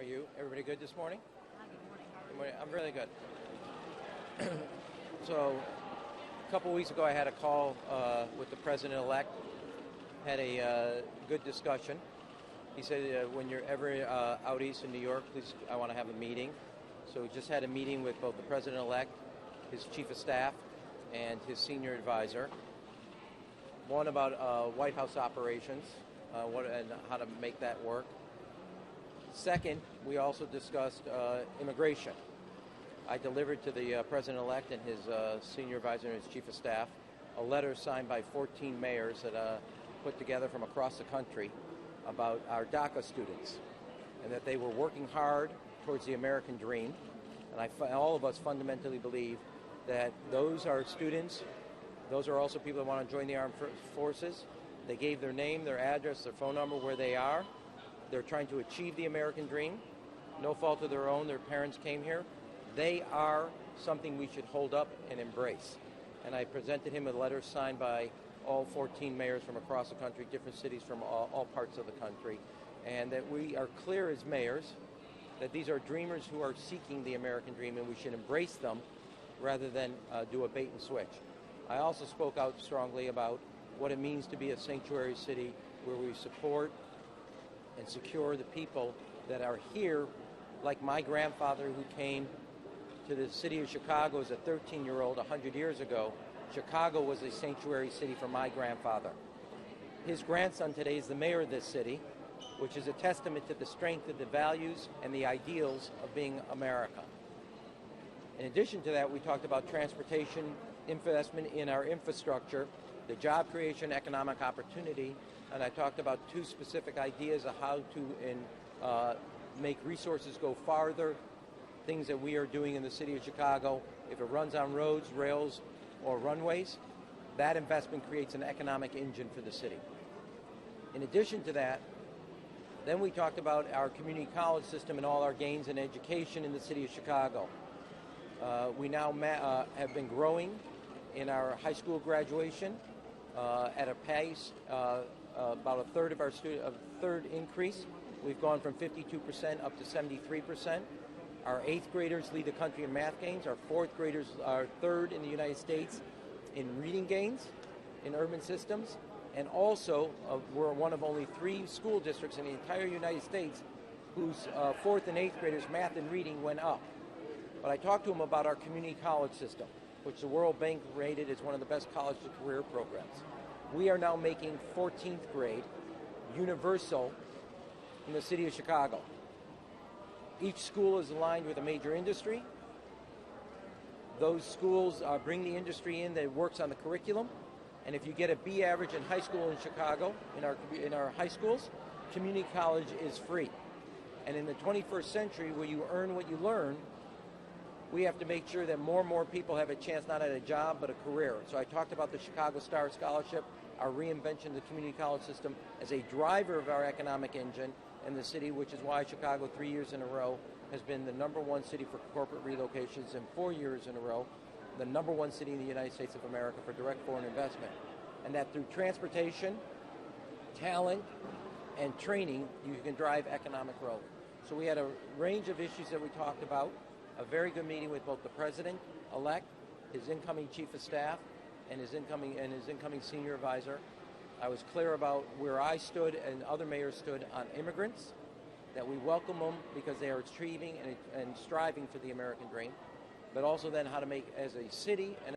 are you? Everybody good this morning? Hi, good morning. How are Good you? morning. I'm really good. So, a couple weeks ago, I had a call with the president-elect. Had a good discussion. He said, when you're ever out east in New York, please, I want to have a meeting. So we just had a meeting with both the president-elect, his chief of staff, and his senior advisor. One about White House operations, and how to make that work. Second, we also discussed immigration. I delivered to the president-elect and his senior advisor and his chief of staff a letter signed by 14 mayors that put together from across the country about our DACA students, and that they were working hard towards the American dream. And all of us fundamentally believe that those are students, those are also people that want to join the armed forces. They gave their name, their address, their phone number, where they are. They're trying to achieve the American dream. No fault of their own, their parents came here. They are something we should hold up and embrace. And I presented him a letter signed by all 14 mayors from across the country, different cities from all parts of the country, and that we are clear as mayors that these are dreamers who are seeking the American dream, and we should embrace them rather than do a bait and switch. I also spoke out strongly about what it means to be a sanctuary city where we support and secure the people that are here, like my grandfather who came to the city of Chicago as a 13-year-old 100 years ago. Chicago was a sanctuary city for my grandfather. His grandson today is the mayor of this city, which is a testament to the strength of the values and the ideals of being America. In addition to that, we talked about transportation, investment in our infrastructure, the job creation, economic opportunity, and I talked about two specific ideas of how to make resources go farther, things that we are doing in the city of Chicago. If it runs on roads, rails, or runways, that investment creates an economic engine for the city. In addition to that, then we talked about our community college system and all our gains in education in the city of Chicago. We now have been growing in our high school graduation at a pace about a third of our a third increase. We've gone from 52% up to 73%. Our 8th graders lead the country in math gains. Our 4th graders are third in the United States in reading gains in urban systems. And also, we're one of only 3 school districts in the entire United States whose 4th and 8th graders' math and reading went up. But I talked to them about our community college system, which the World Bank rated as one of the best college-to-career programs. We are now making 14th grade universal in the city of Chicago. Each school is aligned with a major industry. Those schools bring the industry in that works on the curriculum. And if you get a B average in high school in Chicago, in our high schools, community college is free. And in the 21st century, where you earn what you learn, we have to make sure that more and more people have a chance not at a job, but a career. So I talked about the Chicago Star Scholarship, our reinvention of the community college system as a driver of our economic engine in the city, which is why Chicago 3 years in a row has been the #1 city for corporate relocations, and 4 years in a row the #1 city in the United States of America for direct foreign investment. And that through transportation, talent, and training, you can drive economic growth. So we had a range of issues that we talked about, a very good meeting with both the president-elect, his incoming chief of staff, and his incoming senior advisor. I was clear about where I stood and other mayors stood on immigrants, that we welcome them because they are achieving and striving for the American dream, but also then how to make, as a city and